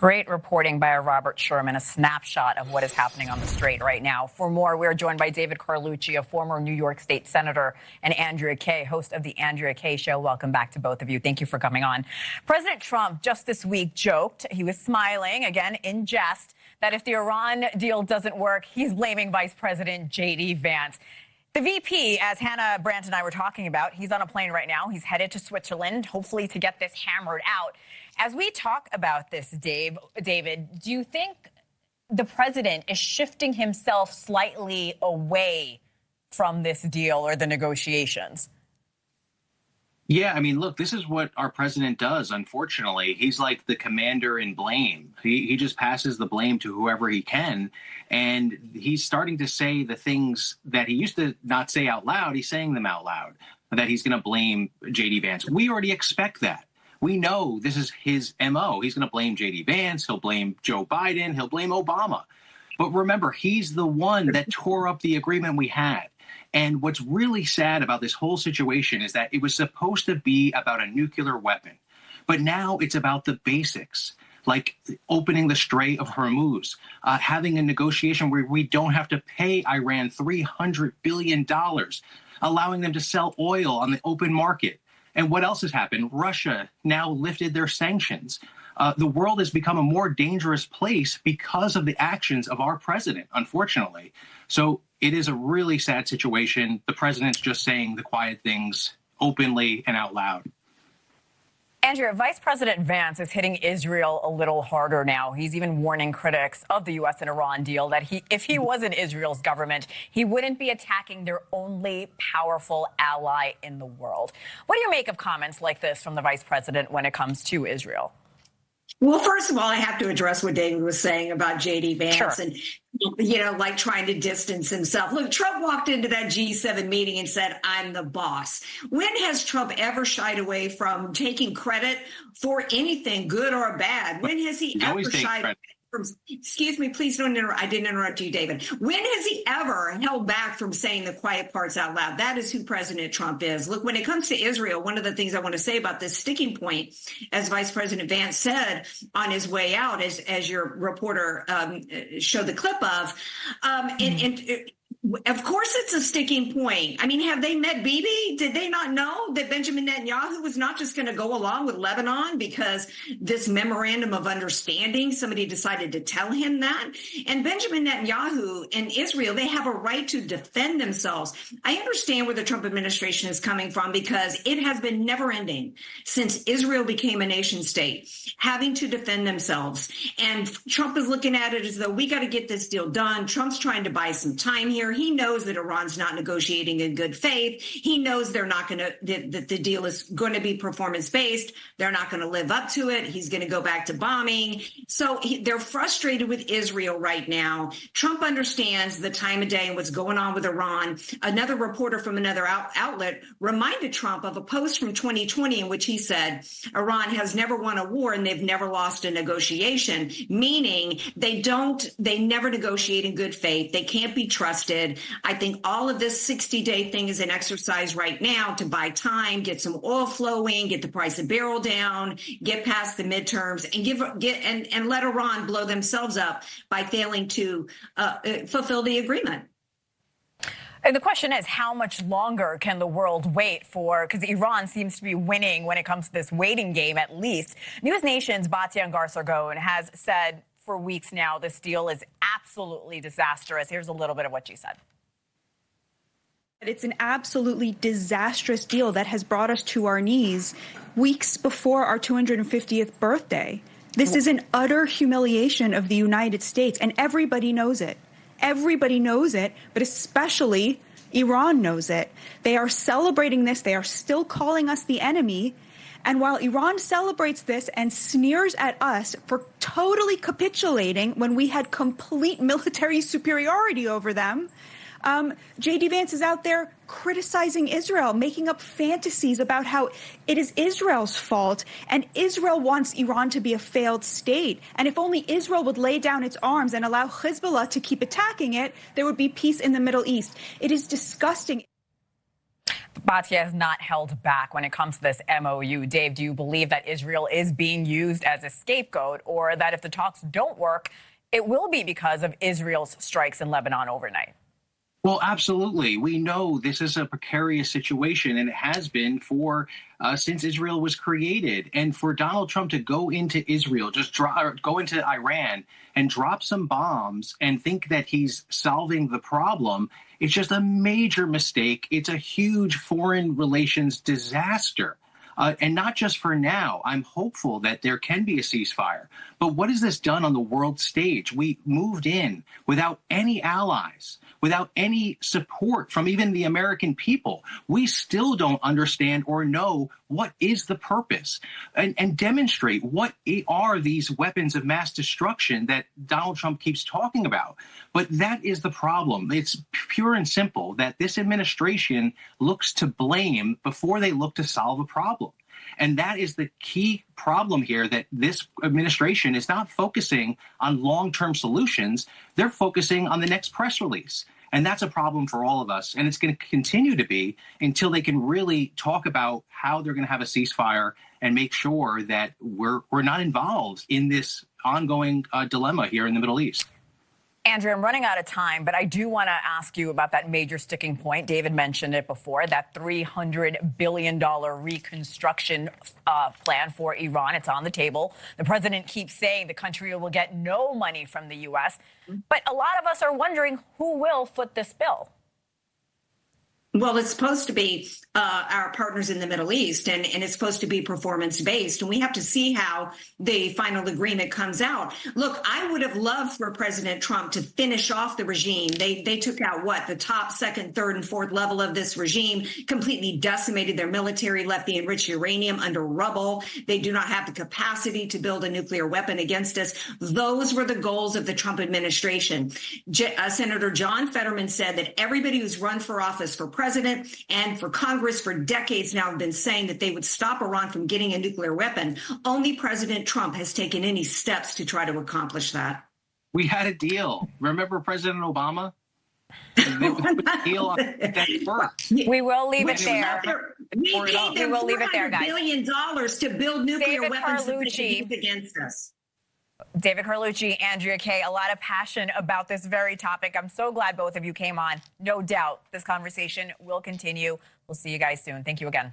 Great reporting by Robert Sherman, a snapshot of what is happening on the Strait right now. For more, we're joined by David Carlucci, a former New York State Senator, and Andrea Kaye, host of The Andrea Kaye Show. Welcome back to both of you. Thank you for coming on. President Trump just this week joked, he was smiling, again in jest, that if the Iran deal doesn't work, he's blaming Vice President JD Vance. The VP, as Hannah Brandt and I were talking about, he's on a plane right now. He's headed to Switzerland, hopefully to get this hammered out. As we talk about this, David, do you think the president is shifting himself slightly away from this deal or the negotiations? Yeah, I mean, look, this is what our president does, unfortunately. He's like the commander in blame. He just passes the blame to whoever he can. And he's starting to say the things that he used to not say out loud. He's saying them out loud, that he's going to blame J.D. Vance. We already expect that. We know this is his M.O. He's going to blame J.D. Vance. He'll blame Joe Biden. He'll blame Obama. But remember, he's the one that tore up the agreement we had. And what's really sad about this whole situation is that it was supposed to be about a nuclear weapon. But now it's about the basics, like opening the Strait of Hormuz, having a negotiation where we don't have to pay Iran $300 billion, allowing them to sell oil on the open market. And what else has happened? Russia now lifted their sanctions. The world has become a more dangerous place because of the actions of our president, unfortunately. So it is a really sad situation. The president's just saying the quiet things openly and out loud. Andrea, Vice President Vance is hitting Israel a little harder now. He's even warning critics of the U.S. and Iran deal that if he was in Israel's government, he wouldn't be attacking their only powerful ally in the world. What do you make of comments like this from the vice president when it comes to Israel? Well, first of all, I have to address what David was saying about J.D. Vance Sure. and, like trying to distance himself. Look, Trump walked into that G7 meeting and said, I'm the boss. When has Trump ever shied away from taking credit for anything, good or bad? When has he ever shied away from, excuse me, please don't interrupt. I didn't interrupt you, David. When has he ever held back from saying the quiet parts out loud? That is who President Trump is. Look, when it comes to Israel, one of the things I want to say about this sticking point, as Vice President Vance said on his way out, as your reporter showed the clip of, of course it's a sticking point. I mean, have they met Bibi? Did they not know that Benjamin Netanyahu was not just going to go along with Lebanon because this memorandum of understanding, somebody decided to tell him that? And Benjamin Netanyahu and Israel, they have a right to defend themselves. I understand where the Trump administration is coming from because it has been never ending since Israel became a nation state, having to defend themselves. And Trump is looking at it as though we got to get this deal done. Trump's trying to buy some time here. He knows that Iran's not negotiating in good faith. He knows they're not going to, that the deal is going to be performance based. They're not going to live up to it. He's going to go back to bombing. So they're frustrated with Israel right now. Trump understands the time of day and what's going on with Iran. Another reporter from another outlet reminded Trump of a post from 2020 in which he said, Iran has never won a war and they've never lost a negotiation, meaning they never negotiate in good faith. They can't be trusted. I think all of this 60-day thing is an exercise right now to buy time, get some oil flowing, get the price of barrel down, get past the midterms, and let Iran blow themselves up by failing to fulfill the agreement. And the question is, how much longer can the world wait for? Because Iran seems to be winning when it comes to this waiting game, at least. NewsNation's Batya Garcergon has said for weeks now this deal is absolutely disastrous. Here's a little bit of what she said. It's an absolutely disastrous deal that has brought us to our knees weeks before our 250th birthday. This is an utter humiliation of the United States, and everybody knows it. Everybody knows it, but especially Iran knows it. They are celebrating this. They are still calling us the enemy. And while Iran celebrates this and sneers at us for totally capitulating when we had complete military superiority over them, J.D. Vance is out there criticizing Israel, making up fantasies about how it is Israel's fault, and Israel wants Iran to be a failed state. And if only Israel would lay down its arms and allow Hezbollah to keep attacking it, there would be peace in the Middle East. It is disgusting. Batya has not held back when it comes to this MOU. Dave, do you believe that Israel is being used as a scapegoat, or that if the talks don't work, it will be because of Israel's strikes in Lebanon overnight? Well, absolutely. We know this is a precarious situation, and it has been for since Israel was created. And for Donald Trump to go into Israel, go into Iran and drop some bombs and think that he's solving the problem, it's just a major mistake. It's a huge foreign relations disaster. And not just for now. I'm hopeful that there can be a ceasefire. But what has this done on the world stage? We moved in without any allies, without any support from even the American people. We still don't understand or know what is the purpose and demonstrate what are these weapons of mass destruction that Donald Trump keeps talking about. But that is the problem. It's pure and simple that this administration looks to blame before they look to solve a problem. And that is the key problem here, that this administration is not focusing on long-term solutions. They're focusing on the next press release. And that's a problem for all of us. And it's going to continue to be until they can really talk about how they're going to have a ceasefire and make sure that we're not involved in this ongoing dilemma here in the Middle East. Andrew, I'm running out of time, but I do want to ask you about that major sticking point. David mentioned it before, that $300 billion reconstruction plan for Iran. It's on the table. The president keeps saying the country will get no money from the U.S., but a lot of us are wondering who will foot this bill. Well, it's supposed to be our partners in the Middle East, and it's supposed to be performance-based, and we have to see how the final agreement comes out. Look, I would have loved for President Trump to finish off the regime. They took out, the top, second, third, and fourth level of this regime, completely decimated their military, left the enriched uranium under rubble. They do not have the capacity to build a nuclear weapon against us. Those were the goals of the Trump administration. Senator John Fetterman said that everybody who's run for office for president and for Congress for decades now have been saying that they would stop Iran from getting a nuclear weapon. Only President Trump has taken any steps to try to accomplish that. We had a deal. Remember President Obama? Deal on that first. We will leave it there. We paid them $400 billion to build nuclear David weapons that they Carlucci. could use against us. David Carlucci, Andrea Kaye, a lot of passion about this very topic. I'm so glad both of you came on. No doubt this conversation will continue. We'll see you guys soon. Thank you again.